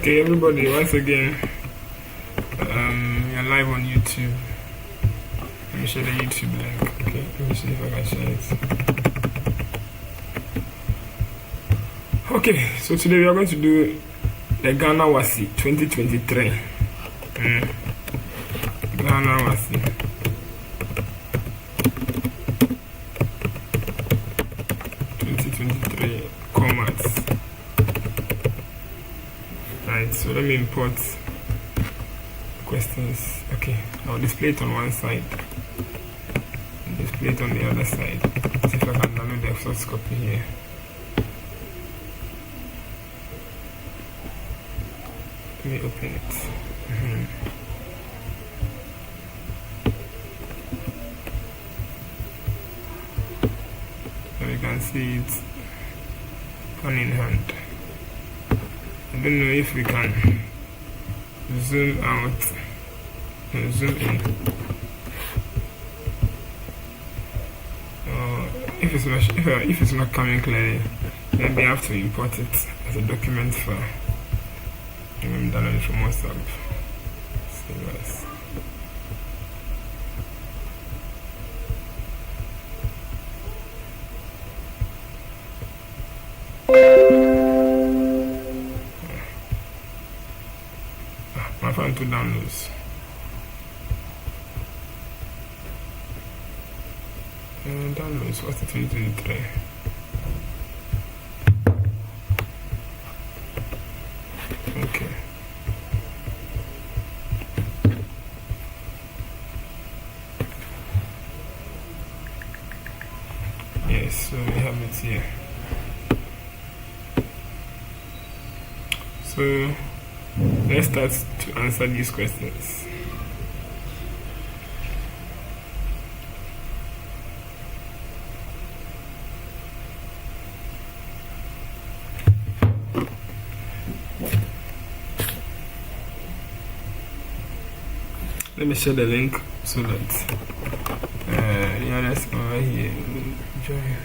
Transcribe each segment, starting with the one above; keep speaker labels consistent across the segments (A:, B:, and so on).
A: Okay, everybody, once again, you're live on YouTube. Let me share the YouTube link. Okay, let me see if I can share it. Okay, so today we are going to do the Ghana WASSCE 2023. Ghana WASSCE. Commerce. Right, so let me import questions. Okay, I'll display it on one side, display it on the other side. See if I can download the source copy here. Let me open it. So you can see it pen in hand. I don't know if we can zoom out and zoom in. If it's not coming clearly, then we have to import it as a document file. I'm downloading from WhatsApp. See guys. My phone to downloads. Downloads, what's the 2023? Okay. Yes, so we have it here. So let's start to answer these questions. Let me share the link so that the others over here join.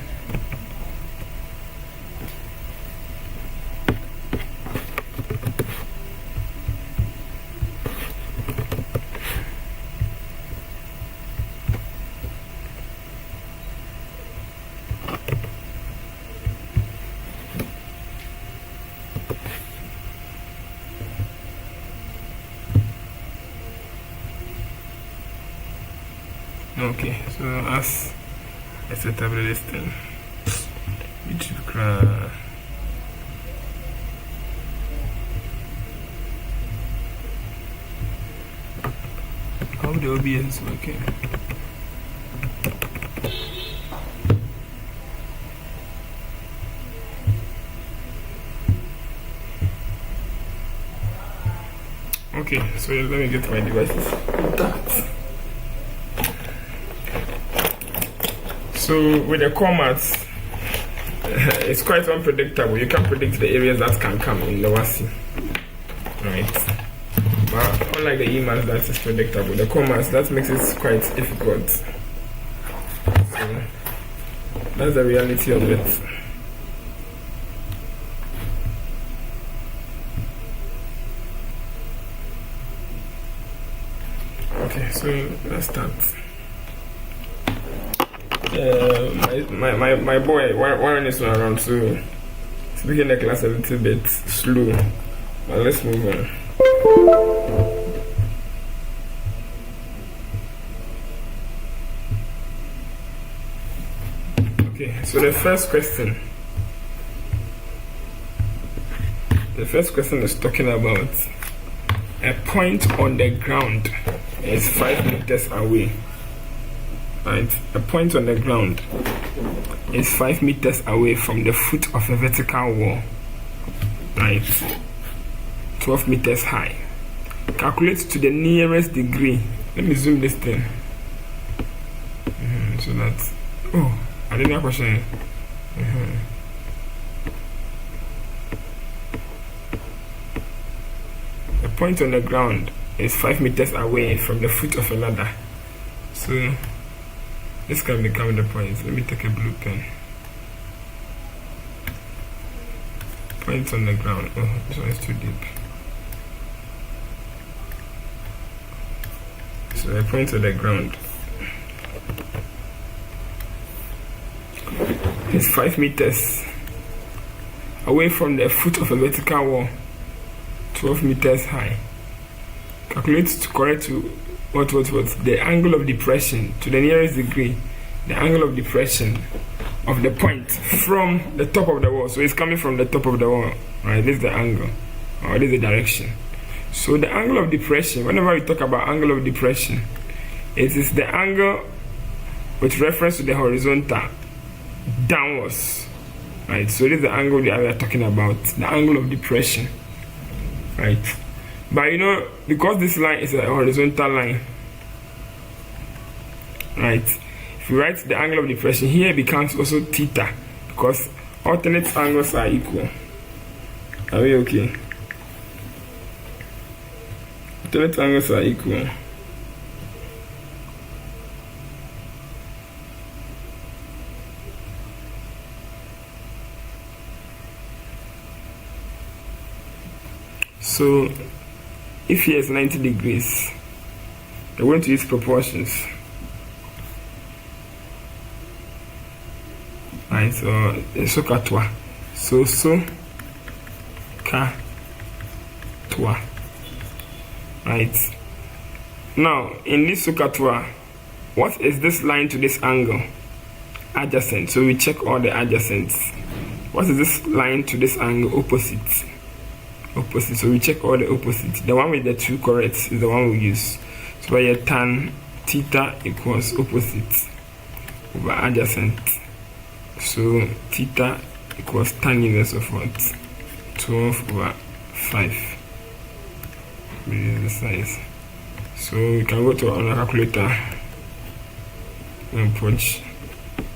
A: Okay, so as I set up this thing, YouTube crowd. How the OBJ is working? Okay, so let me get my devices. So with the commerce, it's quite unpredictable. You can't predict the areas that can come in the WASSCE, right? But unlike the emails, that is predictable. The commerce, that makes it quite difficult. So that's the reality of it. Okay, so let's start. My boy, one is not around, so speaking the class a little bit slow. But let's move on. Okay, so the first question is talking about a point on the ground is 5 meters away. Right, a point on the ground is 5 meters away from the foot of a vertical wall, right, 12 meters high. Calculate to the nearest degree. Let me zoom this thing. So that's, oh, I didn't have a question. A point on the ground is 5 meters away from the foot of a ladder. So this can become the point. Let me take a blue pen. Point on the ground. Oh, this one is too deep. So a point on the ground is 5 meters away from the foot of a vertical wall, 12 meters high. Calculate to correct to what the angle of depression to the nearest degree, the angle of depression of the point from the top of the wall. So it's coming from the top of the wall, right? This is the angle, or this is the direction. So the angle of depression, whenever we talk about angle of depression, it is the angle with reference to the horizontal downwards, right? So this is the angle that we are talking about, the angle of depression, right? But you know, because this line is a horizontal line, right? If you write the angle of depression here, it becomes also theta, because alternate angles are equal. Are we okay? Alternate angles are equal. So if here is 90 degrees, we're going to use proportions. Right, so katwa. So ka twa. Right. Now in this sukatwa, what is this line to this angle? Adjacent. So we check all the adjacents. What is this line to this angle? Opposite. Opposite. So we check all the opposites. The one with the two corrects is the one we use. So by tan theta equals opposite over adjacent. So theta equals tan inverse of what? 12 over 5. This is the size. So we can go to our calculator and punch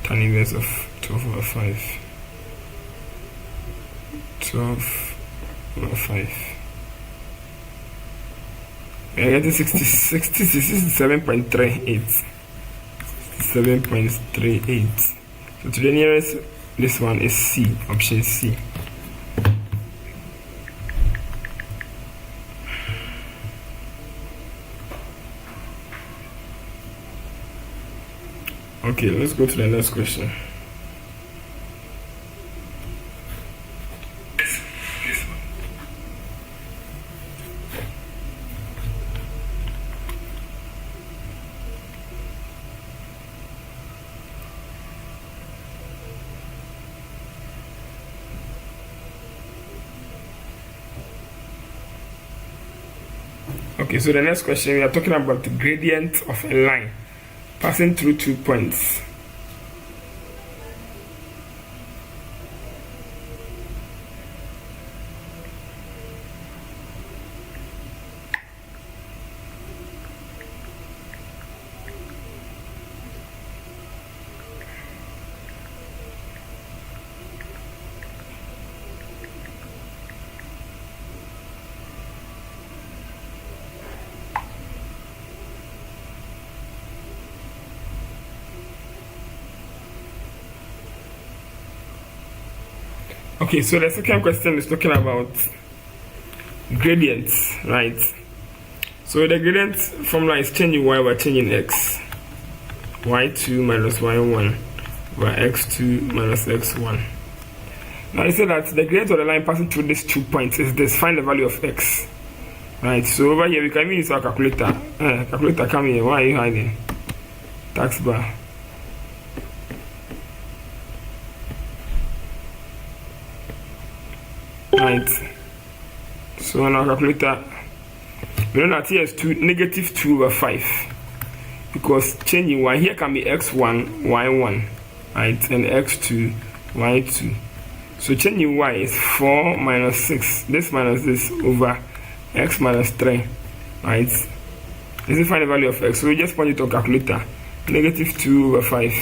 A: tan inverse of 12 over 5. 12 over 5. We are getting 67.38. 7.38. So to the nearest, this one is C, option C. Okay, let's go to the next question. Okay, so the next question, we are talking about the gradient of a line passing through 2 points. Okay, so the second question is talking about gradients, right? So the gradient formula is changing y by changing x. y2 minus y1 by x2 minus x1. Now you say that the gradient of the line passing through these 2 points is this. Find the value of x. Right, so over here we can use our calculator. Calculator, come here. Why are you hiding? Tax bar. Right. So on our calculator, we know that here is negative 2 over 5. Because changing y here can be x1, y1, right? And x2, y2. So changing y is 4 minus 6. This minus this over x minus 3, right? This is find the value of x. So we just point it on calculator. Negative 2 over 5.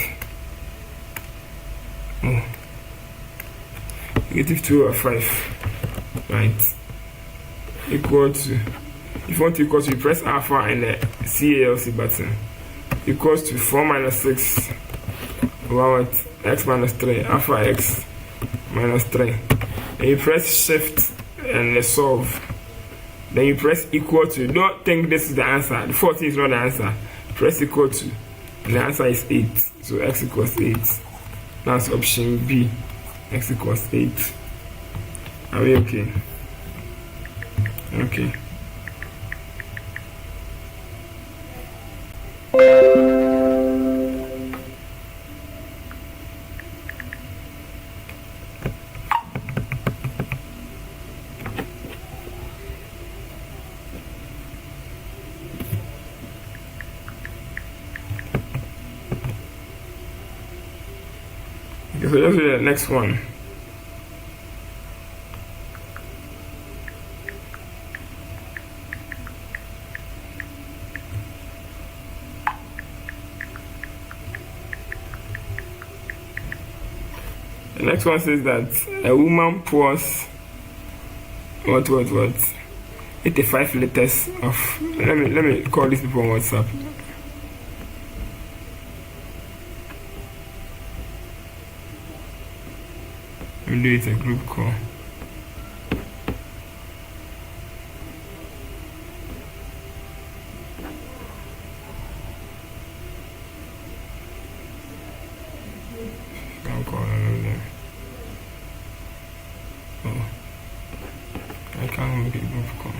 A: Oh. Negative 2 over 5. Right, equal to, if you want to equal to, you press alpha and the CALC button, equals to 4 minus 6 over what? X minus 3, alpha x minus 3. And you press shift and solve. Then you press equal to. Don't think this is the answer. The 14 is not the answer. Press equal to. And the answer is 8. So x equals 8. That's option B. X equals 8. Are we okay? Okay. So let's do the next one. The next one says that a woman pours what 85 liters of, let me call these people on WhatsApp. We'll do it a group call. Can't call another. Oh, I can't make a group call.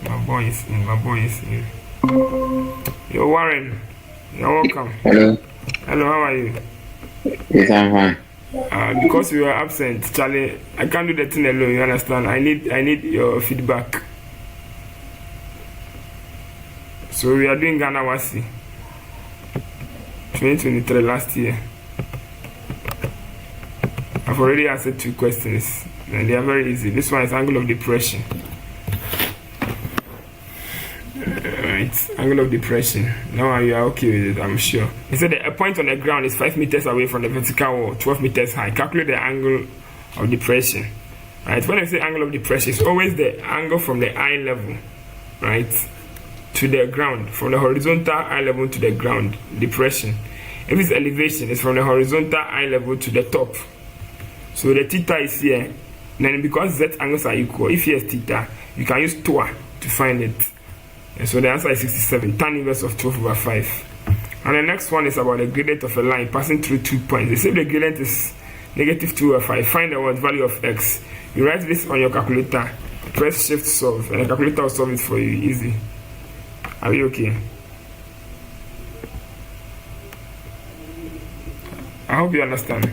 A: My boy is in. Yo, Warren, you're welcome.
B: Hello.
A: Hello, how are you?
B: Yes, I'm fine.
A: Because you were absent, Charlie, I can't do the thing alone, you understand? I need your feedback. So we are doing Ghana WASSCE 2023 last year. I've already answered 2 questions and they are very easy. This one is angle of depression. Angle of depression. Now you are okay with it, I'm sure. He said that a point on the ground is 5 meters away from the vertical wall, 12 meters high. Calculate the angle of depression. Right? When I say angle of depression, it's always the angle from the eye level, right, to the ground, from the horizontal eye level to the ground. Depression. If it's elevation, it's from the horizontal eye level to the top. So the theta is here. Then because z angles are equal, if here is theta, you can use TOA to find it. And so the answer is 67, tan inverse of 12/5. And the next one is about the gradient of a line passing through 2 points. They say the gradient is negative 2/5. Find the value of x. You write this on your calculator, press shift solve, and the calculator will solve it for you. Easy. Are you okay? I hope you understand.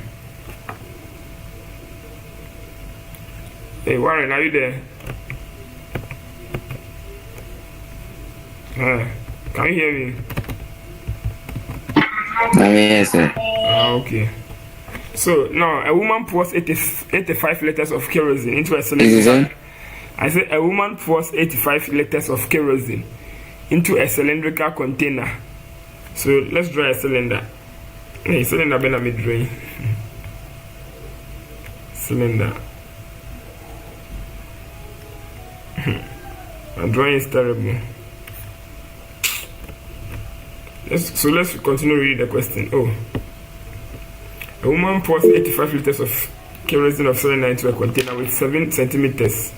A: Hey Warren, are you there? Can you hear me?
B: Yes, sir.
A: Okay. So now a woman pours 85 liters of kerosene into a cylinder. I said a woman pours 85 liters of kerosene into a cylindrical container. So let's draw a cylinder. Hey, cylinder been a mid-drain. Cylinder. My drawing is terrible. Let's continue reading the question. Oh. A woman pours 85 liters of kerosene of cylinder into a container with 7 centimeters.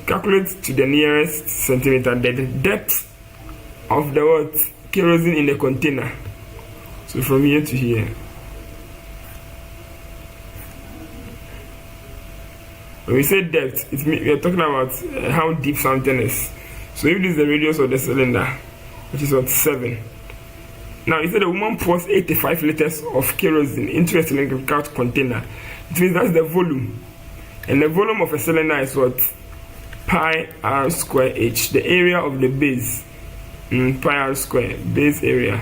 A: Calculate to the nearest centimeter the depth of the kerosene in the container. So from here to here. When we say depth, we are talking about how deep something is. So if this is the radius of the cylinder, which is 7. Now, he said a woman pours 85 liters of kerosene into a cylindrical container. It means that's the volume. And the volume of a cylinder is what? Pi r square h. The area of the base. Pi r square. Base area.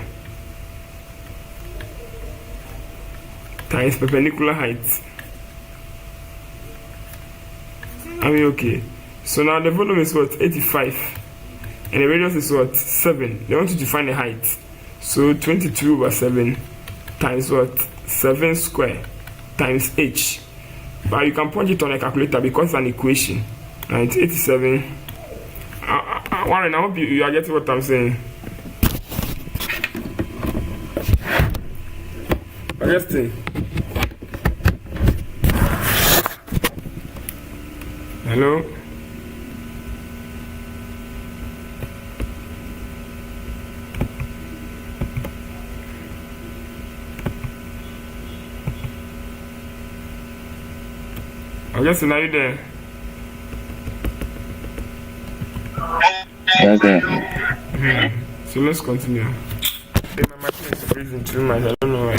A: Times perpendicular height. Are we okay? So now the volume is what? 85. And the radius is what? 7. They want you to find the height. So 22/7 times what? 7 square times h. But you can punch it on a calculator because it's an equation. Right? 87. Warren, I hope you are getting what I'm saying. Augustine. Hello? I guess are you there?
B: Okay.
A: So let's continue. My machine is freezing too much. I don't know why.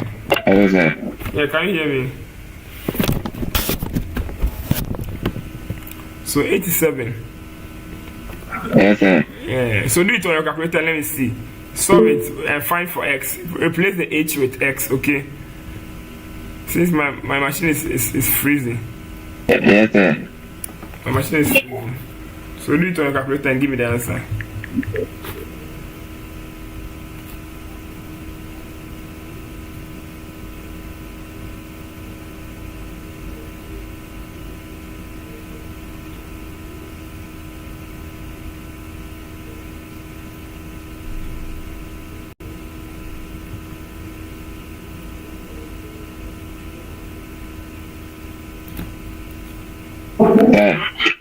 B: Okay.
A: Yeah, can you hear me? So 87.
B: Yes, sir.
A: Yeah. So do it on your calculator. Let me see. Solve it and find for x. Replace the h with x. Okay. Since my machine is freezing.
B: Yes, sir.
A: My machine is freezing. So do it on your calculator and give me the answer.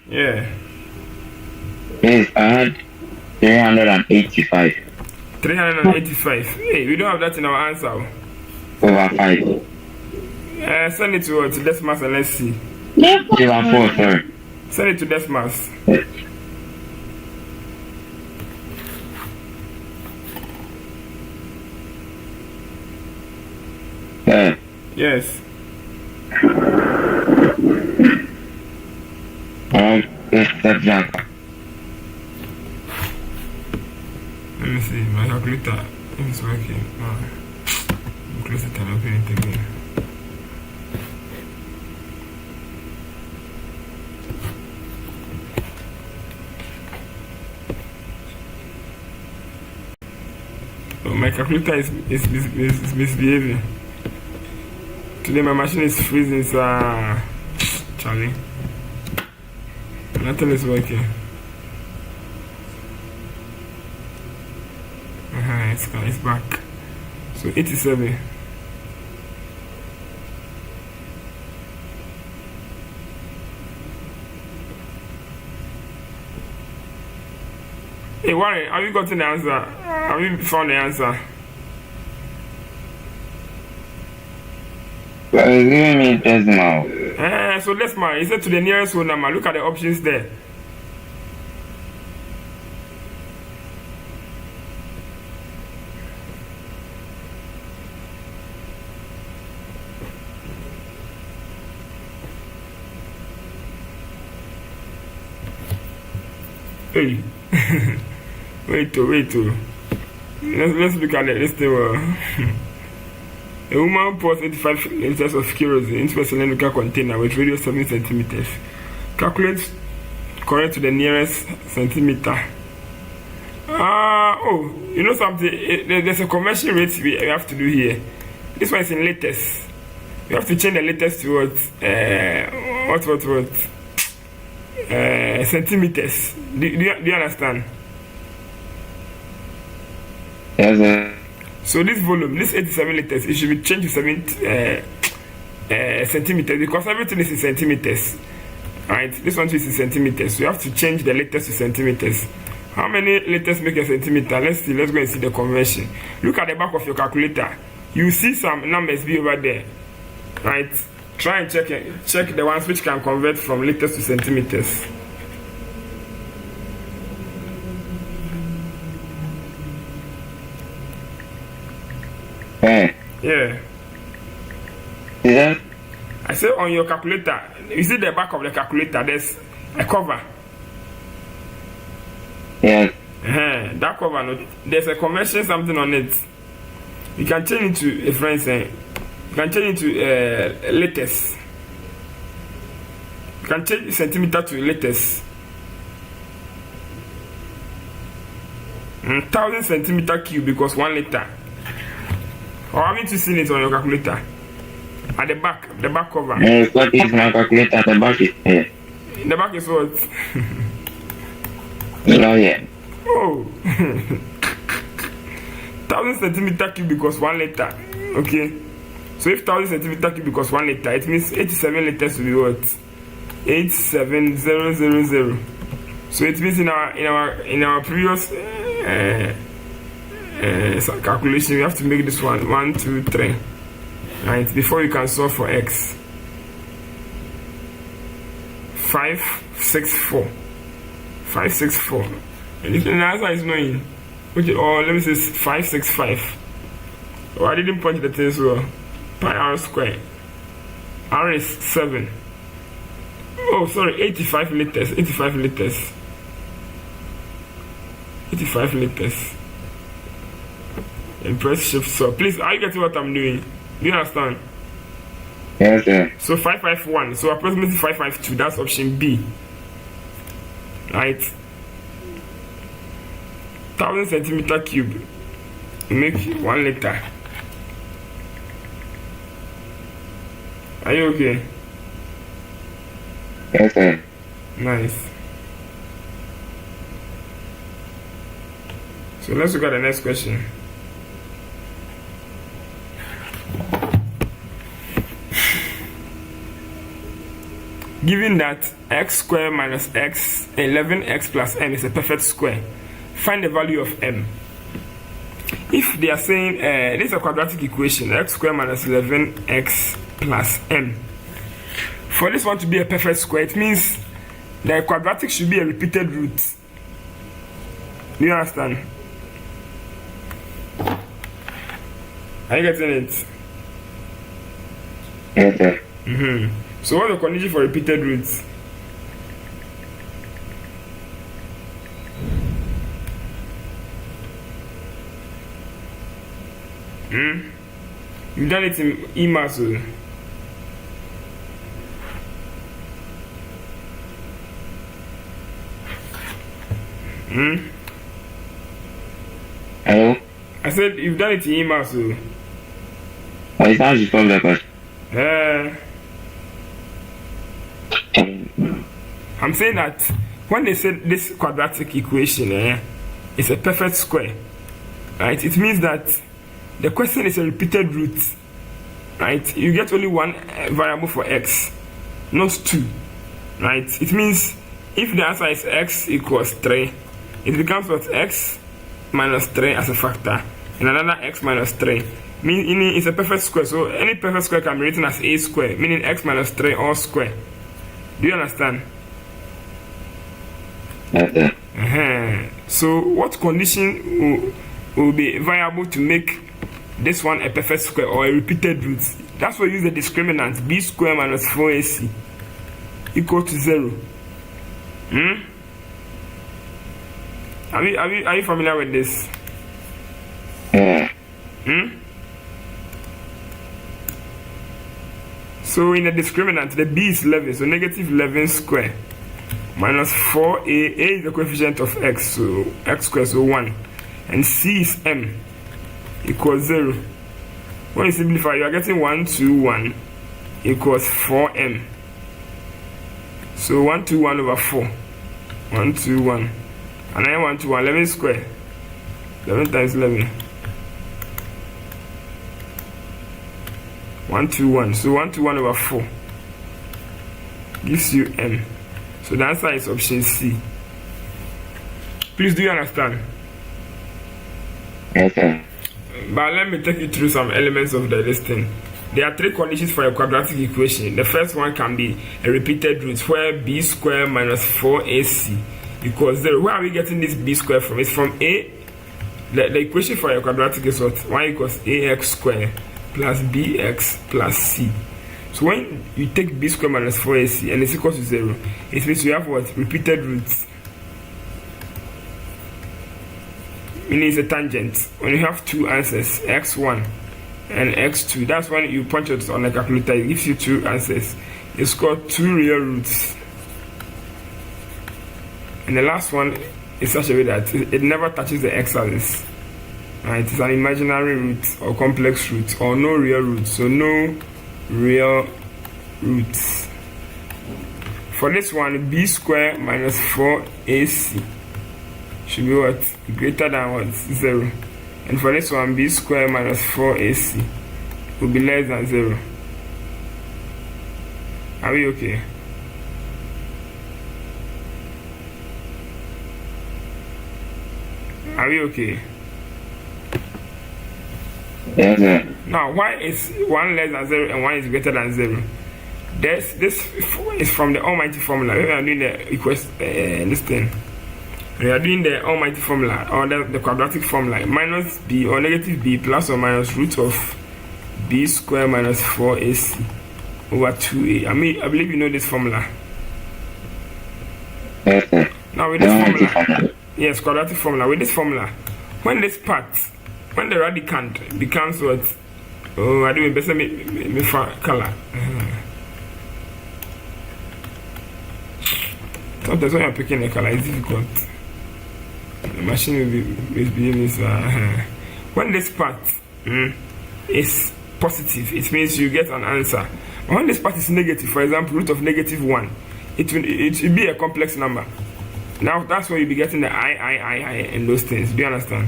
A: Yeah.
B: Yes, I had 385.
A: 385. Hey, we don't have that in our answer.
B: Over 5.
A: Send it to Decimas and let's see.
B: Over 4, sorry.
A: Send it to Decimas.
B: Yeah.
A: Yes.
B: Step back.
A: Let me see, my calculator is working. Close it and open it again. Oh, my calculator is misbehaving. Today my machine is freezing, so Charlie. Nothing is working. It's back. So 87. Hey Warren, have you gotten the answer? Have you found the answer?
B: Well, it's giving me decimal.
A: So let's man. He said to the nearest whole number. Look at the options there. Hey. wait. Let's look at this thing. A woman pours 85 liters of kerosene into a cylindrical container with radius 7 centimeters. Calculate correct to the nearest centimeter. You know something? There's a conversion rate we have to do here. This one is in liters. We have to change the liters to what? Centimeters. Do you understand?
B: Yes, sir.
A: So this volume, this 87 liters, it should be changed to 7 centimeters because everything is in centimeters. Right? This one is in centimeters. So you have to change the liters to centimeters. How many liters make a centimeter? Let's see. Let's go and see the conversion. Look at the back of your calculator. You see some numbers be over there. Right? Try and check the ones which can convert from liters to centimeters.
B: Hey.
A: Yeah.
B: Yeah.
A: I say on your calculator, you see the back of the calculator, there's a cover.
B: Yes.
A: That cover, there's a conversion something on it. You can change it to a friend saying, you can change it to liters. You can change centimeter to liters. 1,000 centimeter cube equals 1 liter. Or haven't you seen it on your calculator? At the back cover.
B: What is my calculator? The back is here.
A: The back is what?
B: No, yeah.
A: Oh. 1,000 centimeter cube equals 1 liter. Okay. So if 1,000 centimeter cube equals 1 liter, it means 87 liters will be what? 87000. So it means in our previous calculation we have to make this one 1 2 3, right, before you can solve for x. 564, and if the answer is knowing, which, or let me say 565. Oh, I didn't punch the thing as well. Pi r square. R is 7. Oh, sorry, 85 liters. 85 liters. 85 liters. And press shift. So please, are you getting what I'm doing? Do you understand?
B: Yes, sir.
A: So 551. So approximately 552. That's option B. Right. 1000 centimeter cube. Make 1 liter. Are you okay?
B: Yes, sir.
A: Nice. So let's look at the next question. Given that x squared minus x 11x plus m is a perfect square, find the value of m. If they are saying this is a quadratic equation, x squared minus 11x plus m. For this one to be a perfect square, it means the quadratic should be a repeated root. Do you understand? Are you getting it?
B: Yes, sir.
A: So what's the condition for repeated roots? You've done it in e-maths.
B: Hello?
A: I said you've done it in e-maths.
B: What is that you solve the question?
A: I'm saying that when they said this quadratic equation is a perfect square, right? It means that the question is a repeated root, right? You get only one variable for x, not two, right? It means if the answer is x equals 3, it becomes what, x minus 3 as a factor, and another x minus 3. Meaning it's a perfect square, so any perfect square can be written as a square, meaning x minus 3 all square. Do you understand?
B: Yes, sir.
A: So what condition will be viable to make this one a perfect square or a repeated root? That's why we use the discriminant b square minus 4ac equal to 0. Are you familiar with this?
B: Yeah.
A: So in the discriminant, the b is 11, so negative 11 square minus 4a. A is the coefficient of x, so x squared, so 1. And c is m equals 0. When you simplify, you are getting 121 equals 4m. So 121 over 4. 121. And I 121, 11 square. 11 times 11. 121. So 121 over 4 gives you m. So the answer is option C. Please, do you understand?
B: Yes, sir.
A: But let me take you through some elements of the listing. There are 3 conditions for a quadratic equation. The first one can be a repeated root where b squared minus 4ac equals 0. Where are we getting this b squared from? It's from a. The equation for a quadratic is what? Y equals ax squared plus bx plus c. So when you take b squared minus 4ac and it's equal to 0, it means you have what? Repeated roots. Meaning it's a tangent. When you have 2 answers, x1 and x2, that's when you punch it on the calculator, it gives you 2 answers. It's called 2 real roots. And the last one is such a way that it never touches the x-axis. Right? It's an imaginary root or complex root or no real root. So no real roots. For this one, b squared minus 4ac should be what? Greater than what? 0. And for this one, b squared minus 4ac will be less than 0. Are we okay? Are we okay?
B: Yes, sir.
A: Now, why is 1 less than 0 and 1 is greater than 0? This is from the almighty formula. We are doing the this thing. We are doing the almighty formula or the quadratic formula. Minus b or negative b plus or minus root of b square minus 4ac over 2a. I believe you know this formula.
B: Yes, sir.
A: Now with this formula, yes, quadratic formula. With this formula, when this part, when the radicand becomes what? Oh, I do better me color. Sometimes when you're picking a color, it's difficult. The machine will be misbehaving. When this part is positive, it means you get an answer. But when this part is negative, for example, root of -1, it will be a complex number. Now that's where you'll be getting the I and those things. Do you understand?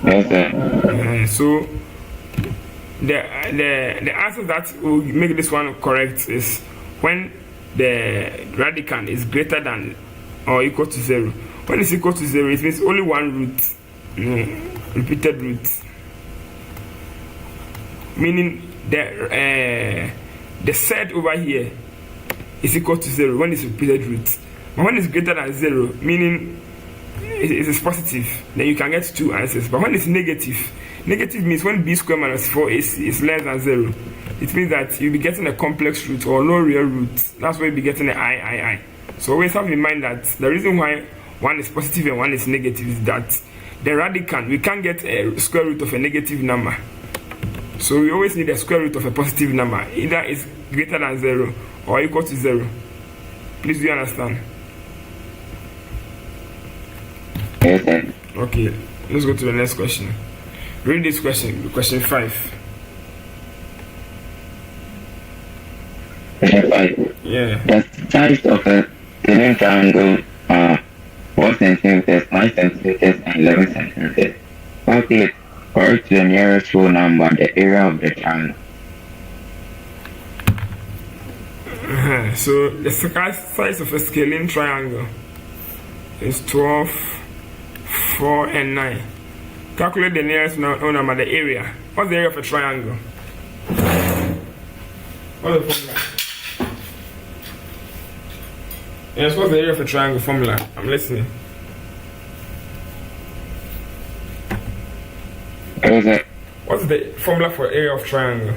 B: Yes, sir.
A: So the answer that will make this one correct is when the radicand is greater than or equal to 0. When it's equal to 0, it means only one root, repeated roots. Meaning the set over here is equal to 0 when it's repeated roots. But when it's greater than 0, meaning it is positive, then you can get 2 answers. But when it's negative means when b square minus 4ac is less than 0. It means that you'll be getting a complex root or no real root. That's why you'll be getting an I. So always have in mind that the reason why one is positive and one is negative is that the radicand, we can't get a square root of a negative number. So we always need a square root of a positive number. Either it's greater than 0 or equal to 0. Please do you understand?
B: Yes, sir.
A: Okay, let's go to the next question. Read this question, question 5.
B: Question 5.
A: Yeah.
B: The size of a given triangle are 4 centimeters, 9 centimeters, and 11 centimeters. Calculate correct to the nearest whole number the area of the triangle.
A: So the size of a scaling triangle is 12, 4, and 9. Calculate the nearest whole number, the area. What's the area of a triangle? What's the formula? Yes, what's the area of a triangle formula? I'm listening. What's the formula for area of triangle?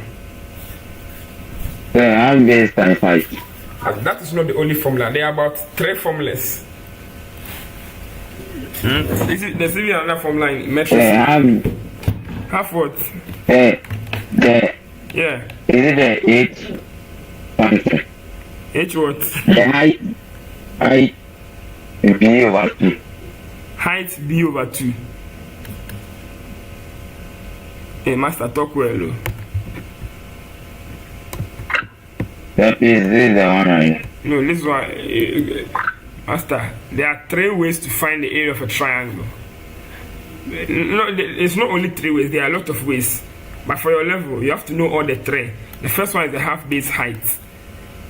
B: Half base times 5.
A: That is not the only formula. There are about 3 formulas. There's even another formula in metric. Half what?
B: Yeah.
A: Is
B: it the H function?
A: H what?
B: The height B over 2.
A: Height B over 2. Hey, master, talk well.
B: That is the one right?
A: No, this one, master. There are 3 ways to find the area of a triangle. No, it's not only 3 ways. There are a lot of ways. But for your level, you have to know all the 3. The first one is the half base height.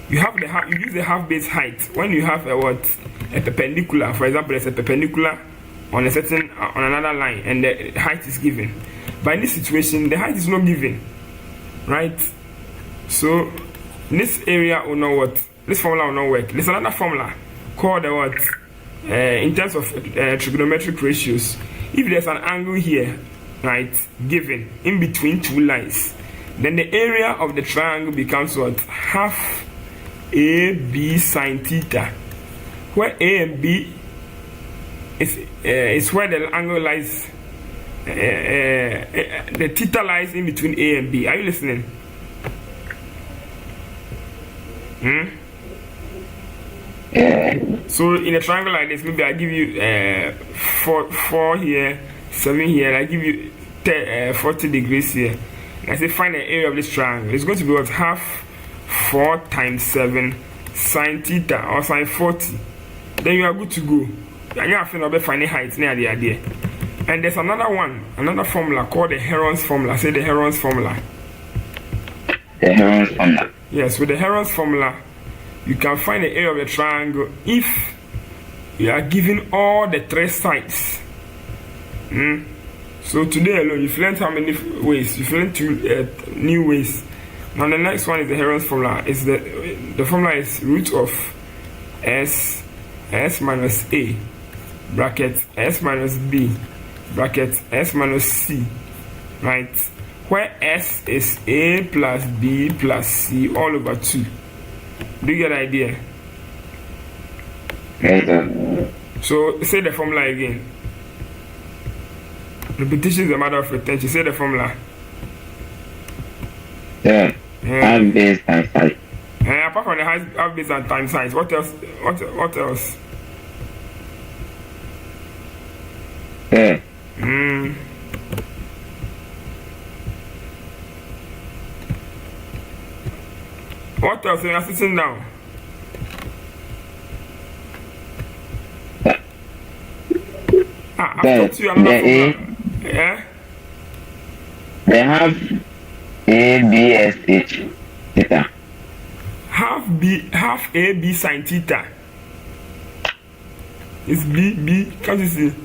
A: You use the half base height when you have a perpendicular. For example, there's a perpendicular on another line, and the height is given. But in this situation, the height is not given, right? So this area will not work. This formula will not work. There's another formula called in terms of trigonometric ratios. If there's an angle here, right, given in between 2 lines, then the area of the triangle becomes what? Half AB sine theta, where A and B is where the angle lies. The theta lies in between A and B. Are you listening? So in a triangle like this, maybe I give you 4 here, 7 here, I give you 40 degrees here. I say find the area of this triangle. It's going to be what? Half 4 times 7 sine theta or sine 40. Then you are good to go. And you have to find the height near the idea. And there's another formula called the Heron's formula. Say the Heron's formula.
B: The Heron's formula.
A: Yes, with the Heron's formula, you can find the area of the triangle if you are given all the three sides. So today alone, you've learned how many ways? You've learned two new ways. Now the next one is the Heron's formula. It's the formula is root of s minus a bracket s minus b bracket s minus c, right? Where s is a plus b plus c all over 2. Do you get the idea? So say the formula again. Repetition is a matter of retention. Say the formula.
B: Yeah. Half base times size.
A: Apart from the half base and time size, what else? What else?
B: Yeah.
A: What else? You're sitting down. I've taught you another formula. Yeah?
B: They have ABSH theta.
A: Half A B sin theta. It's B. Can't you see? Do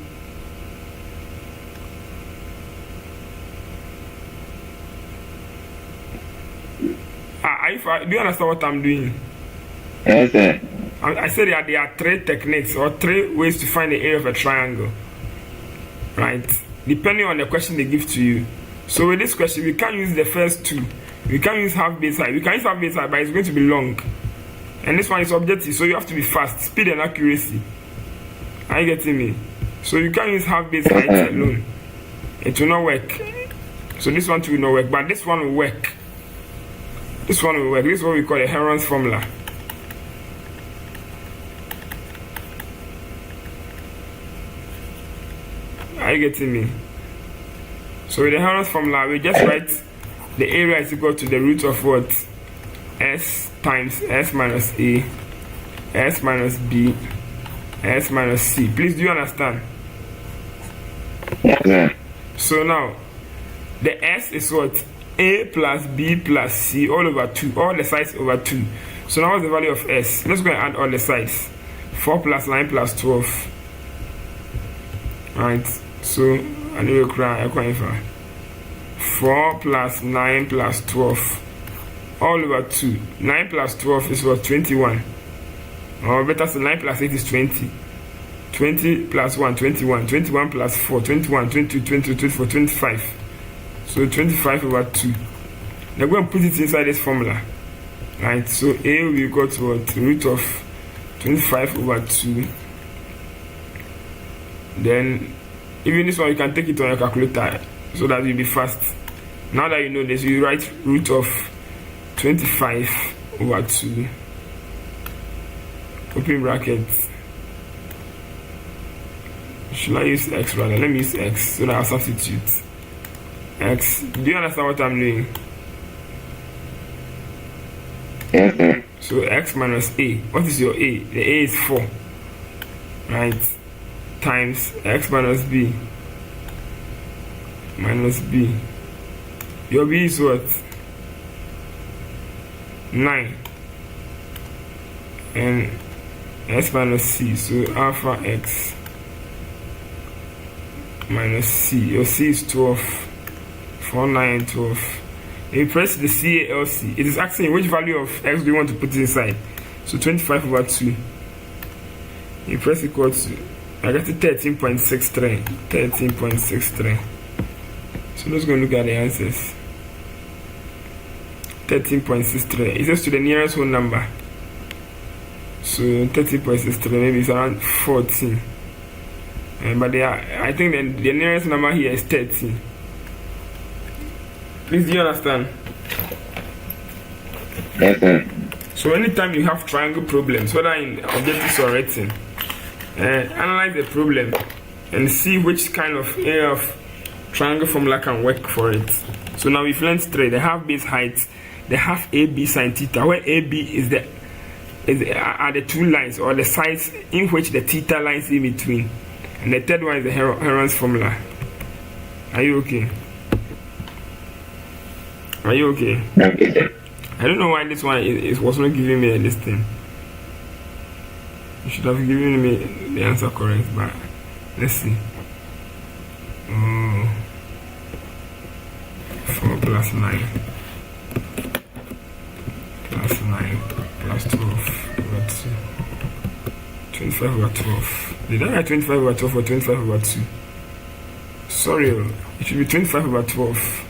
A: you understand what I'm doing?
B: Yes, sir.
A: I said that there are 3 techniques or 3 ways to find the area of a triangle, right? Depending on the question they give to you. So with this question, we can't use the first 2. We can't use half base height. We can use half base height, but it's going to be long. And this one is objective, so you have to be fast. Speed and accuracy. Are you getting me? So you can't use half base height alone. It will not work. So this one will not work, but this one will work. This one will work. This is what we call a Heron's formula. Are you getting me? So with the Heron's formula, we just write the area is equal to the root of what? S times S minus A, S minus B, S minus C. Please, do you understand?
B: Yeah.
A: So now, the S is what? A plus B plus C all over 2. All the sides over 2. So now what's the value of S? Let's go and add all the sides. 4 plus 9 plus 12. Right. So, I need to cry. 4 plus 9 plus 12. All over 2. 9 plus 12 is what? 21. Or better say 9 plus 8 is 20. 20 plus 1, 21. 21 plus 4, 21, 22, 22, 24, 25. So 25 over 2. Now go and put it inside this formula. Right, so A will be equal to what? Root of 25 over 2. Then, even this one, you can take it on your calculator so that you'll be fast. Now that you know this, you write root of 25 over 2. Open brackets. Should I use X rather? Let me use X so that I'll substitute. X. Do you understand what I'm doing?
B: Yes, sir.
A: So X minus A. What is your A? The A is 4. Right? Times X minus B. Minus B. Your B is what? 9. And S minus C. So alpha X minus C. Your C is 12. 4, 9, 12. You press the CALC. It is asking which value of X do you want to put inside. So 25 over 2. You press equal to, I get to 13.63. 13.63. So let's go and look at the answers. 13.63. It says to the nearest whole number. So 13.63, maybe it's around 14. But I think the nearest number here is 13. Please, do you understand?
B: Yes, sir.
A: So anytime you have triangle problems, whether in objectives or written, analyze the problem and see which kind of area of triangle formula can work for it. So now we've learned 3: the half base height, the half AB sin theta, where AB is are the 2 lines or the sides in which the theta lies in between, and the third one is the Heron's formula. Are you okay? Are you okay?
B: Okay, sir.
A: I don't know why this one was not giving me this thing. You should have given me the answer correct, but let's see. 4 plus 9 plus 9 plus 12 over 2. 25 over 12. Did I write 25 over 12 or 25 over 2? Sorry, it should be 25 over 12.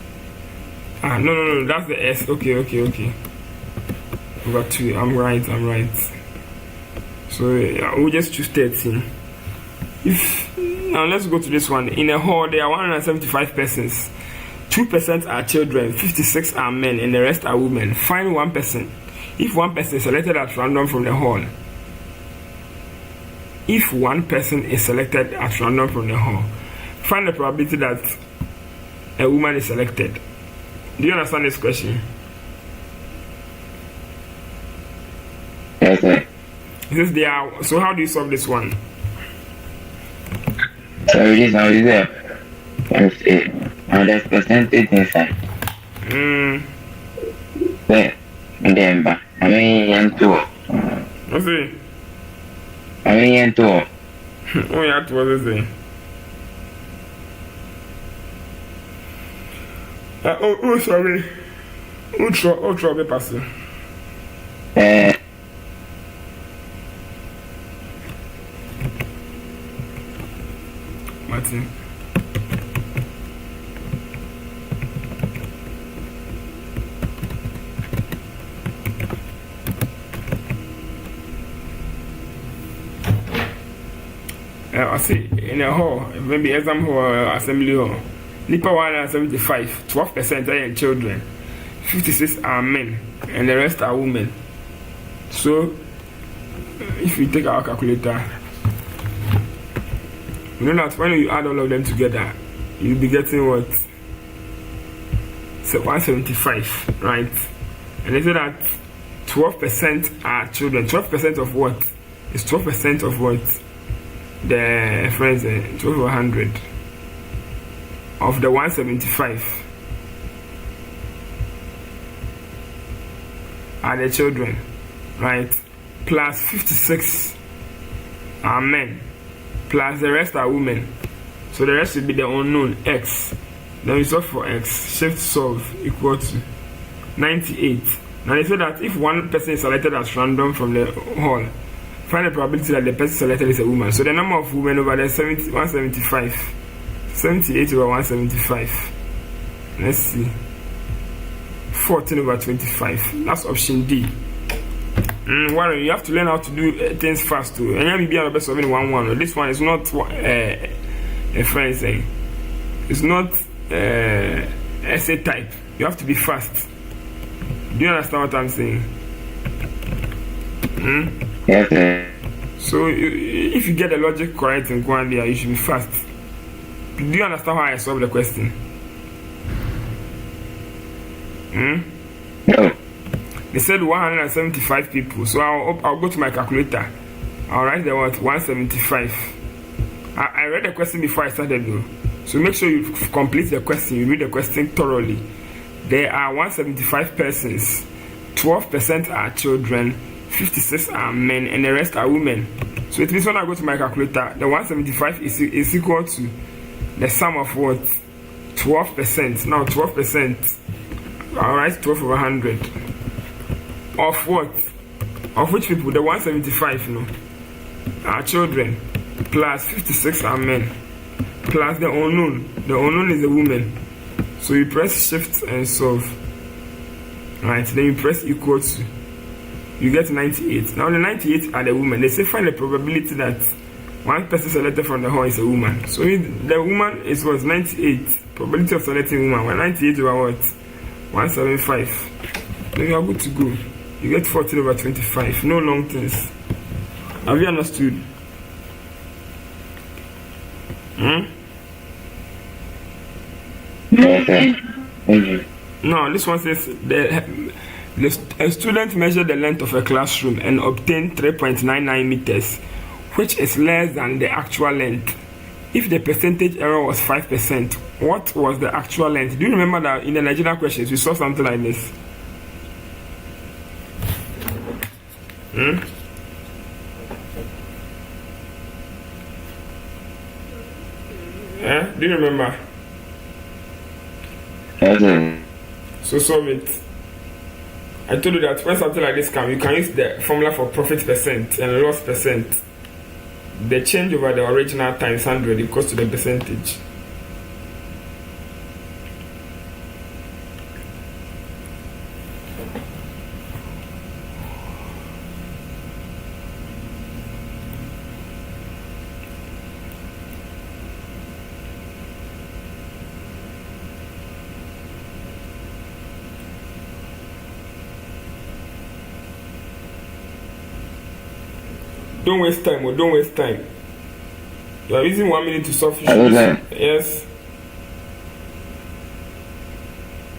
A: No, that's the S. Okay. Over 2. I'm right. So we'll just choose 13. Now let's go to this one. In a hall, there are 175 persons. 2% are children, 56 are men, and the rest are women. Find one person. If one person is selected at random from the hall. If one person is selected at random from the hall, find the probability that a woman is selected. Do you understand this question?
B: Yes, sir.
A: It says they are. So how do you solve this one?
B: So this now is there. Now there's percentage inside. There. And then back. I mean, two.
A: What's it?
B: I mean, two.
A: Oh, yeah, what is it? Sorry. Ultra passive. Martin. I see in a hall, maybe exam hall or assembly hall. Nipa 175, 12% are children, 56 are men, and the rest are women. So, if we take our calculator, you know that when you add all of them together, you'll be getting what? So 175, right? And they say that 12% are children. 12% of what? It's 12% of what? The friends, 12 over 100 of the 175 are the children, right? Plus 56 are men, plus the rest are women. So the rest will be the unknown, X. Then we solve for X, shift solve equal to 98. Now they say that if one person is selected as random from the hall, find the probability that the person selected is a woman. So the number of women over there is 175. 78 over 175. Let's see. 14 over 25. That's option D. Warren, you have to learn how to do things fast too. And you'll be able to solve 1-1. This one is not a friend saying. It's not essay type. You have to be fast. Do you understand what I'm saying?
B: Yes, sir.
A: So if you get the logic correct in Kwandia, you should be fast. Do you understand how I solve the question?
B: No.
A: They said 175 people. So I'll go to my calculator. I'll write the word 175. I read the question before I started though. So make sure you complete the question. You read the question thoroughly. There are 175 persons. 12% are children. 56 are men and the rest are women. So it means when I go to my calculator, the 175 is equal to the sum of what? 12%. Now 12%. I'll write 12 over 100. Of what? Of which people? The 175 are children. Plus 56 are men. Plus the unknown. The unknown is a woman. So you press shift and solve. Right, then you press equal to. You get 98. Now the 98 are the women. They say find the probability that one person selected from the hall is a woman. So the woman is what? 98. Probability of selecting woman. 98 over what? 175. Then you are good to go. You get 14 over 25. No long things. Have you understood?
B: Yes, sir.
A: No, this one says a student measured the length of a classroom and obtained 3.99 meters, which is less than the actual length. If the percentage error was 5%, what was the actual length? Do you remember that in the Nigerian questions we saw something like this? Do you remember?
B: Yes, sir.
A: So solve it. I told you that when something like this comes, you can use the formula for profit percent and loss percent. The change over the original times 100 equals to the percentage. Don't waste time, or don't waste time. You are using 1 minute to solve issues. Yes.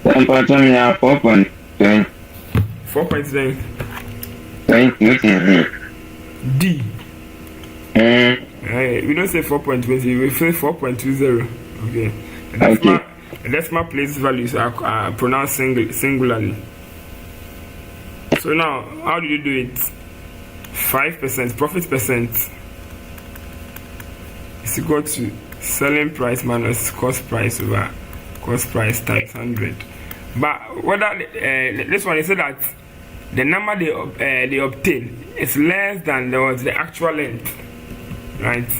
B: Then bottom here 4.20.
A: 4.9.
B: 20, which is
A: D.
B: D.
A: We don't say 4.20, we say 4.20. Okay. The decimal place values are pronounced singularly. So now, how do you do it? 5% profit percent is equal to selling price minus cost price over cost price times 100. But whether this one, they say that the number they obtain is less than the actual length, right?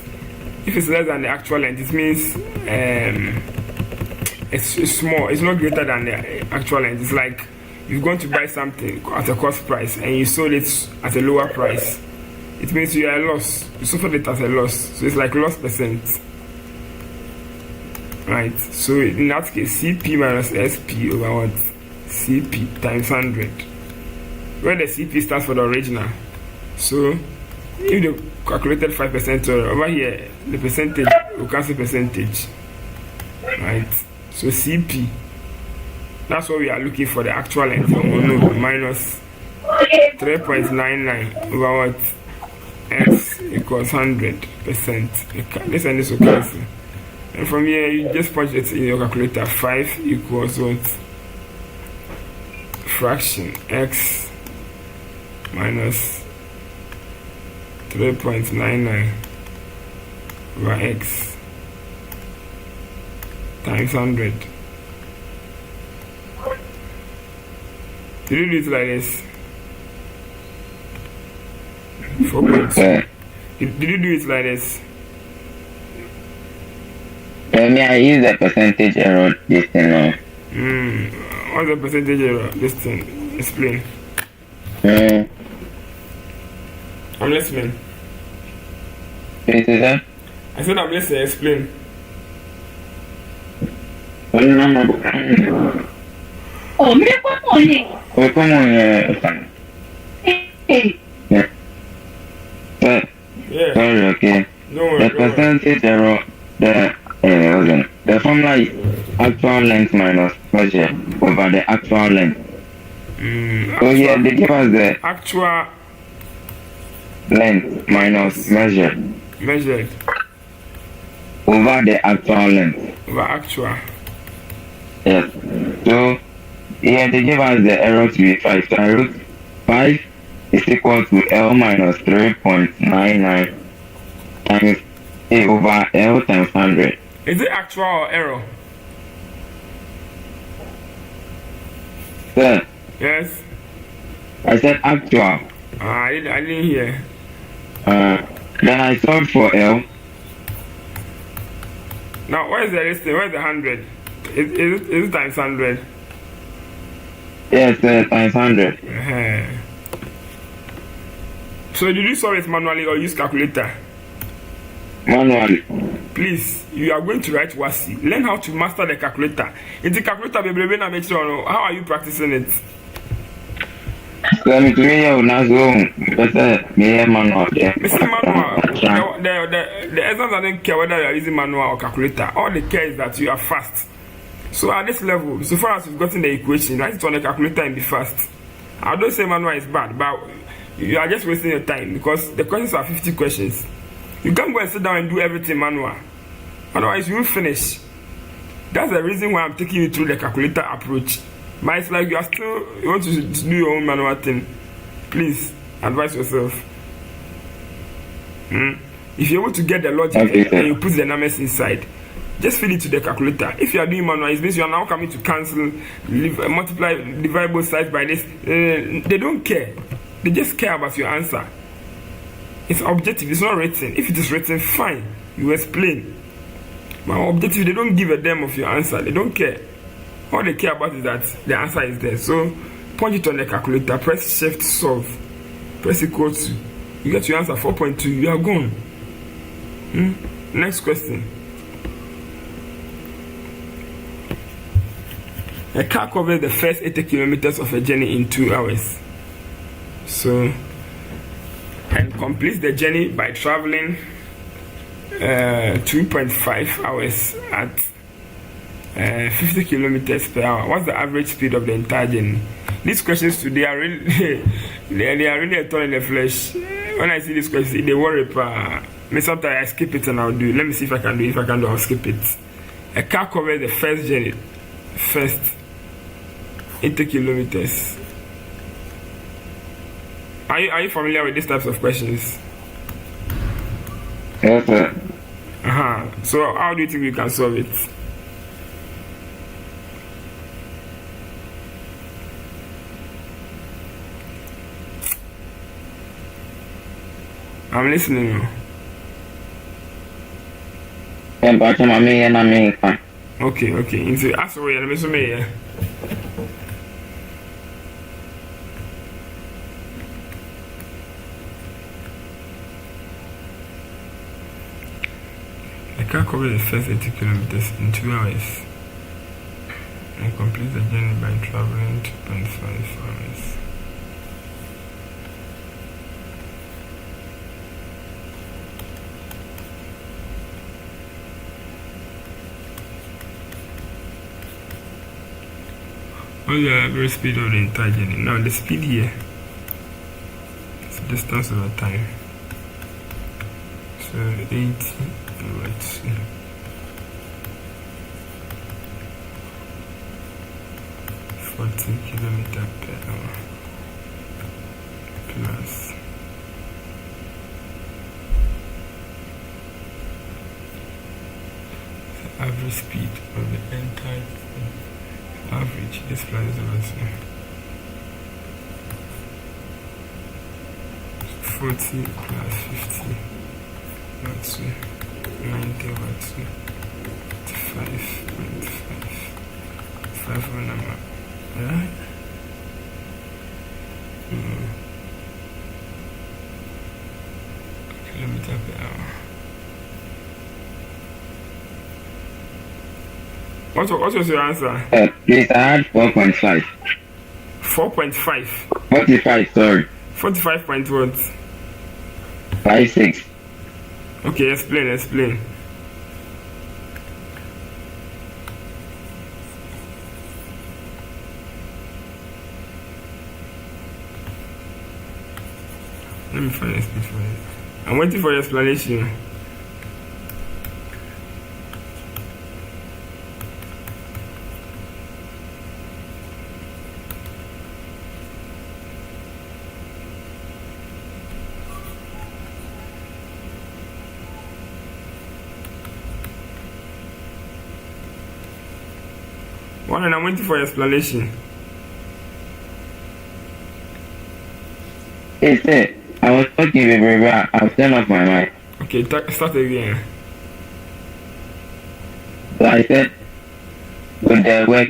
A: If it's less than the actual length, it means it's small. It's not greater than the actual length. It's like you're going to buy something at a cost price and you sold it at a lower price. It means you are a loss. You suffered it as a loss. So it's like loss percent. Right? So in that case, CP minus SP over what? CP times 100. Where the CP stands for the original. So if they calculated 5% over here, the percentage will cancel percentage. Right? So CP. That's what we are looking for, the actual length. Oh no, minus 3.99 over what? X equals 100%. This and this will cancel. And from here, you just punch it in your calculator. 5 equals what? Fraction X minus 3.99 over X times 100. Did you do it like this? 4 points. Did you do it like this?
B: May I use the percentage error this thing now?
A: What's the percentage error? This thing. Explain. I'm listening.
B: What is that?
A: I said I'm listening. Explain.
C: Oh, me come on here.
B: Oh, come on here.
A: Yeah.
B: Sorry, okay.
A: No worry.
B: The percentage error, the formula is actual length minus measure over the actual length. So here they give us the
A: actual
B: length minus measure
A: measured
B: over the actual length.
A: over actual.
B: Yes. So here they give us the error to be 5. So I wrote 5 is equal to L minus 3.99 times A over L times 100.
A: Is it actual or error?
B: Sir,
A: Yes.
B: I said actual.
A: I didn't hear.
B: Then I solved for L.
A: Now, where is the listing? Where is the 100? Is it times 100?
B: Yes, times 100.
A: So did you solve it manually or use calculator?
B: Manually.
A: Please, you are going to write WASSCE. Learn how to master the calculator. In the calculator, how are you practicing it?
B: So me to me now so better me manual there.
A: Mr. Manual, the exams I don't care whether you are using manual or calculator. All they care is that you are fast. So at this level, so far as you've gotten the equation, write it on the calculator and be fast. I don't say manual is bad, but you are just wasting your time because the questions are 50 questions. You can't go and sit down and do everything manual. Otherwise, you will finish. That's the reason why I'm taking you through the calculator approach. But it's like you want to do your own manual thing. Please, advise yourself. If you're able to get the logic and you put the numbers inside, Just feed it to the calculator. If you are doing manual, it means you are now coming to cancel, multiply, divide both sides by this. They don't care. They just care about your answer. It's objective. It's not written. If it is written, fine. You explain. But objective, they don't give a damn of your answer. They don't care. All they care about is that the answer is there. So punch it on the calculator. Press shift solve. Press equal to. You get your answer 4.2. You are gone. Next question. A car covers the first 80 kilometers of a journey in 2 hours. So, and completes the journey by traveling 2.5 hours at 50 kilometers per hour. What's the average speed of the entire journey? These questions today are really they are really a thorn in the flesh. When I see these questions, they worry. Me sometimes I skip it and I'll do it. Let me see if I can do it. If I can do, I'll skip it. A car covers the first 80 kilometers. Are you familiar with these types of questions?
B: Yes, sir.
A: So how do you think we can solve it? I'm listening now. Okay. Into ask away and miss me. I can cover the first 80 kilometers in 2 hours and complete the journey by traveling 2.5 hours. What's the average speed of the entire journey? Now the speed here is distance over time. So 80 over 2. Kilometers per hour plus the average speed of the entire average. This plus is over 40 plus 50 over 2, 90 over 2, 5.5 over number. Right? Kilometer per hour. What was your answer?
B: Please add 4.5.
A: 4.5.
B: 45, sorry.
A: 45 point what?
B: 56.
A: Okay, explain. Let me find a speed for it. I'm waiting for your explanation. One, and I'm waiting for your explanation.
B: It's it. I was talking with River. I've turned off my mic.
A: Okay, start again.
B: So I said, with the work,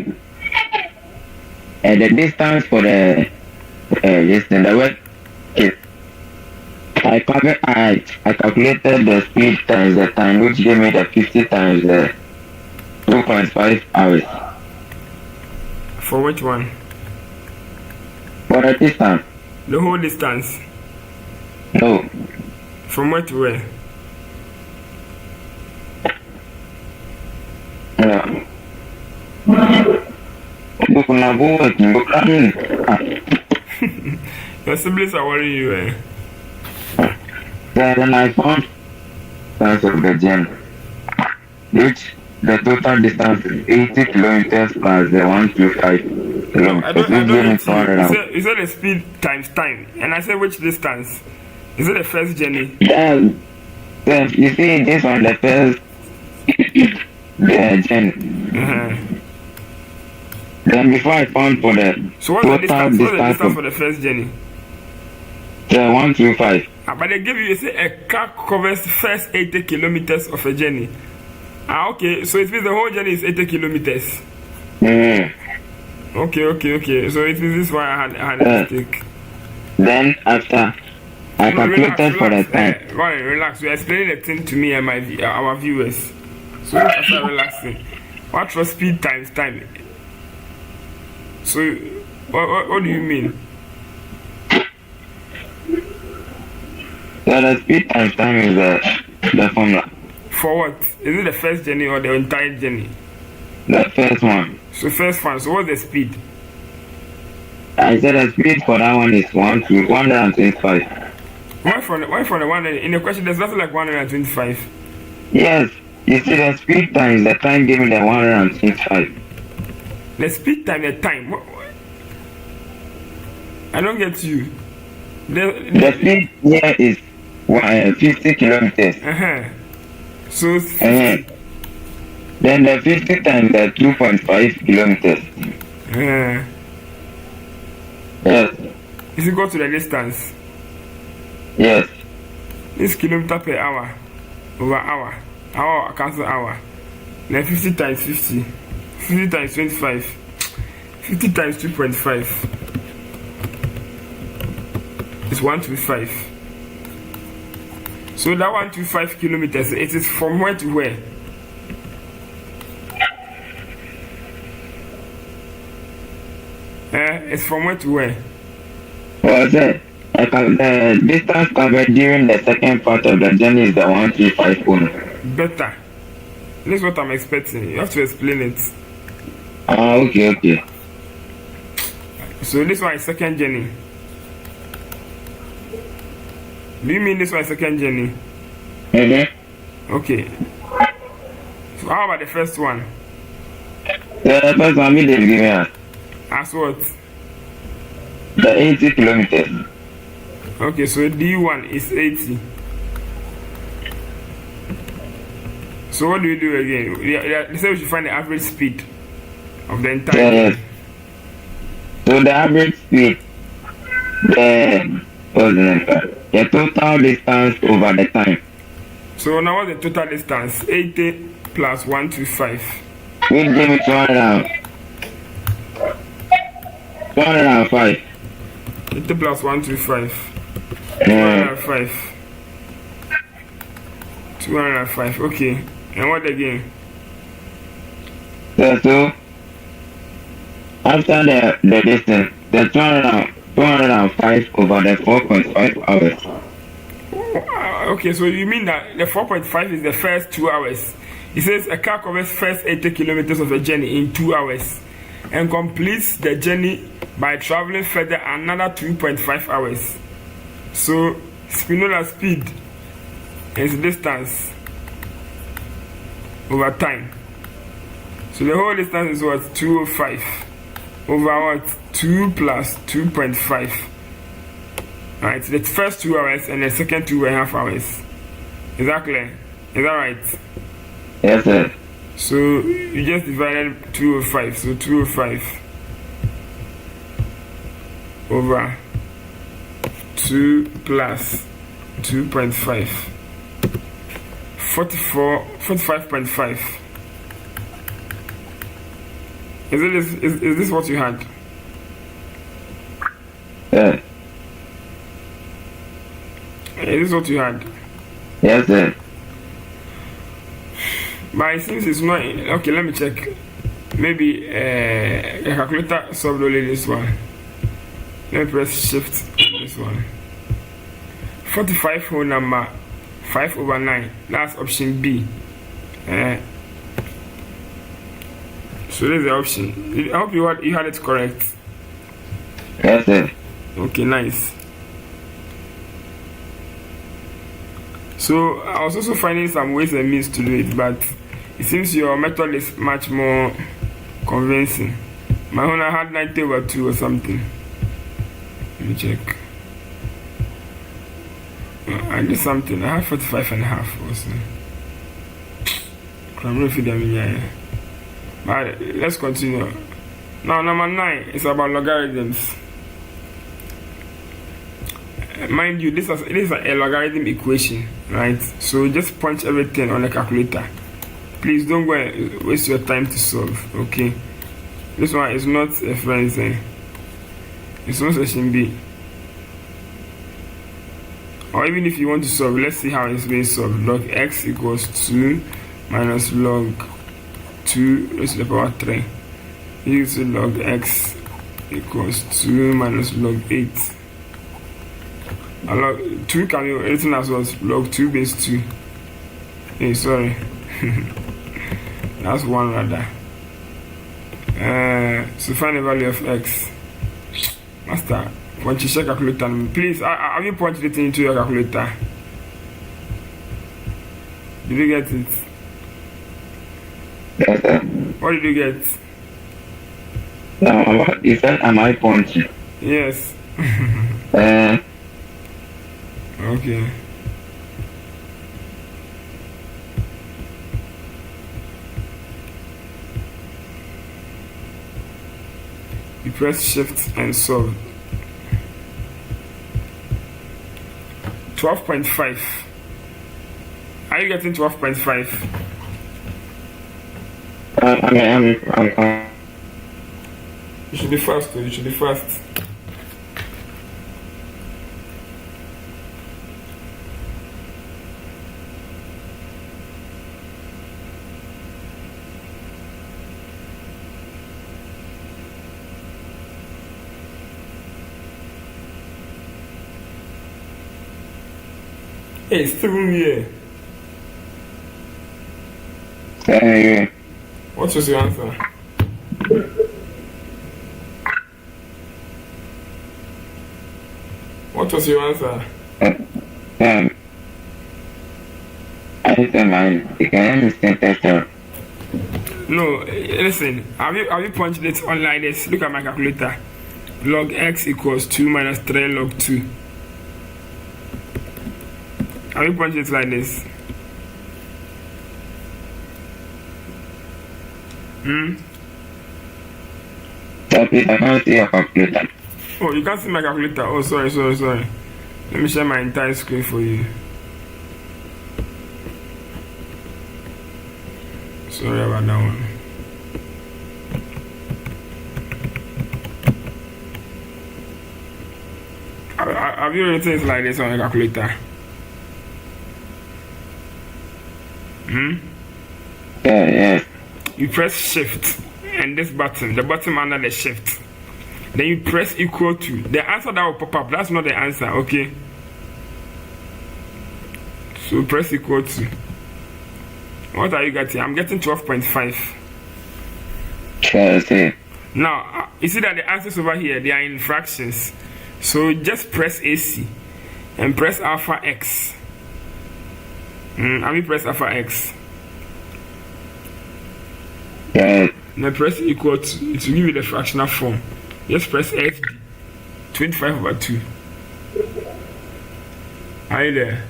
B: the distance for the the work is, I calculated the speed times the time, which gave me the 50 times the 2.5 hours.
A: For which one?
B: For the distance.
A: The whole distance.
B: No.
A: From where to where? Your siblings are worrying you, eh?
B: Then I found distance of the journey, which the total distance is 80 kilometers plus the 125 kilometers.
A: I don't you said the speed times time, and I said which distance? Is it the first journey?
B: Yeah, you see this one, the the journey. Then before I found for the
A: So what's the distance? What's the distance for the first journey?
B: 125.
A: But they give you say a car covers first 80 kilometers of a journey. Okay, so it means the whole journey is 80 kilometers. Okay. So it means this why I had a mistake.
B: Then after I calculated for the time.
A: Relax. You're explaining the thing to me and our viewers. So after relaxing, what was speed times time? So what do you mean?
B: So the speed times time is the formula.
A: For what? Is it the first journey or the entire journey?
B: The first one.
A: So first one. So what's the speed?
B: I said the speed for that one is 125.
A: Why for the one in the question? There's nothing like 125.
B: Yes, you see the speed time. The time given the 125.
A: The speed time, the time. I don't get you.
B: The speed here is 50 kilometers.
A: So 50.
B: Then the 50 times the 2.5 kilometers. Yes.
A: Is it go to the distance?
B: Yes.
A: It's kilometer per hour. Over hour. Hour cancel hour. Then 50 times 50. 50 times 25. 50 times 2.5. It's 125. So that 125 kilometers, it is from where to where? It's from where to where?
B: Well, the distance covered during the second part of the journey is the 125 only.
A: Better. This is what I'm expecting. You have to explain it.
B: Okay.
A: So this one is second journey. Do you mean this one is second journey? Okay. So how about the first one?
B: The first one we did give us.
A: As what?
B: The 80 kilometers.
A: Okay, so D1 is 80. So what do you do again? They say we should find the average speed of the entire.
B: Yes. So the average speed, the total distance over the time.
A: So now what's the total distance? 80 plus 125.
B: We give it 205.
A: 80 plus 125. 205. 205. Okay. And what again?
B: So after the distance, the 205 over the 4.5 hours.
A: Okay, so you mean that the 4.5 is the first 2 hours. It says a car covers first 80 kilometers of the journey in 2 hours and completes the journey by traveling further another 2.5 hours. So Spinoza speed is distance over time. So the whole distance is what? 205 over what? 2 plus 2.5. Alright, the first 2 hours and the second 2.5 hours. Is that clear? Is that right?
B: Yes, sir.
A: So you just divided 205. So 205 over 2 plus 2.5. 45.5. Is this what you had?
B: Yeah.
A: Is this what you had?
B: Yes, sir.
A: But it seems it's not. Okay, let me check. Maybe a calculator solved only this one. Let me press shift on this one. 45 whole number 5 over 9. That's option B. So this is the option. I hope you had it correct.
B: Yes, sir.
A: Okay, nice. So I was also finding some ways and means to do it, but it seems your method is much more convincing. My own I had 90 over 2 or something. Let me check. I did something. I had 45 and a half also. I'm not feeding me. But let's continue. Now, number 9 is about logarithms. Mind you, this is a logarithm equation, right? So just punch everything on the calculator. Please don't go and waste your time to solve, okay? This one is not a friend's it's not section B. Or even if you want to solve, let's see how it's being solved. Log x equals 2 minus log 2 raised to the power 3. Equals to log x equals 2 minus log 8. And log 2 can be written as well. Log 2 base 2. Hey, sorry. That's 1 rather. So find the value of x. Master, punch your calculator. Please, have you punched it into your calculator? Did you get it?
B: Yes, sir.
A: What did you get?
B: Now, what is that? Am I punching?
A: Yes. Okay. You press shift and solve. 12.5. Are you getting 12.5?
B: I'm
A: You should be fast, though. You should be fast. Hey, it's still here. What was your answer? What was your answer?
B: I don't mind. You can understand that, sir.
A: No, listen. Have you punched it on like this? Look at my calculator. Log x equals 2 minus 3 log 2. Have you punched it like this?
B: I can't see your calculator.
A: Oh, you can't see my calculator. Oh, sorry. Let me share my entire screen for you. Sorry about that one. Have you written it like this on your calculator?
B: Yes.
A: You press shift and this button, the button under the shift. Then you press equal to. The answer that will pop up, that's not the answer, okay? So press equal to. What are you getting? I'm getting 12.5.
B: Sure.
A: Now, you see that the answers over here, they are in fractions. So just press AC and press alpha x. Have you pressed alpha x?
B: Yes.
A: Now press equal to. It will give you the fractional form. Just press FD. 25/2. Are you there?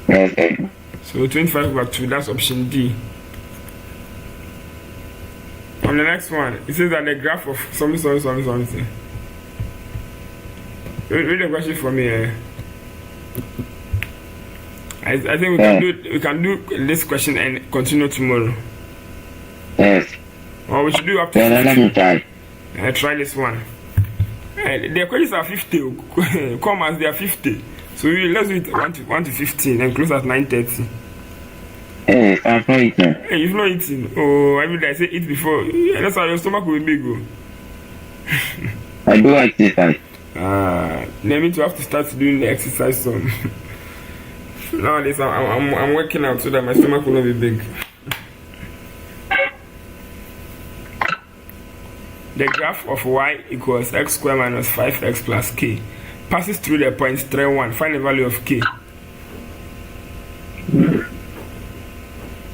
B: Yes, sir.
A: So 25/2, that's option D. On the next one, it says that the graph of something. Read the question for me. I think we can do this question and continue tomorrow.
B: Yes.
A: Or we should do up to
B: Let me try.
A: try this one. The questions are 50. Commas, they are 50. So let's do it 1 to 15 and close at 9:30.
B: Hey, I'm not eating.
A: Hey, you've not eaten. Oh, every day I say eat before. Yeah, that's how your stomach will be big.
B: I do exercise.
A: Let me to have to start doing the exercise soon. Nowadays, I'm working out so that my stomach will not be big. The graph of y equals x squared minus 5x plus k passes through the points 3, 1. Find the value of k.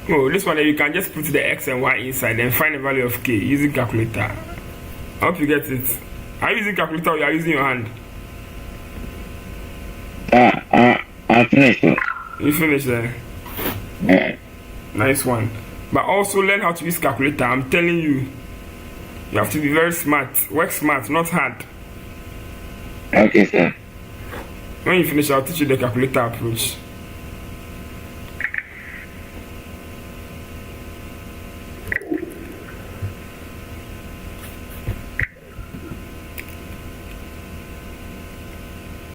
A: Oh, this one you can just put the x and y inside and find the value of k using calculator. I hope you get it. Are you using calculator or you are using your hand?
B: I finished it.
A: You finished there? Nice one. But also learn how to use calculator. I'm telling you. You have to be very smart. Work smart, not hard.
B: Okay, sir.
A: When you finish, I'll teach you the calculator approach.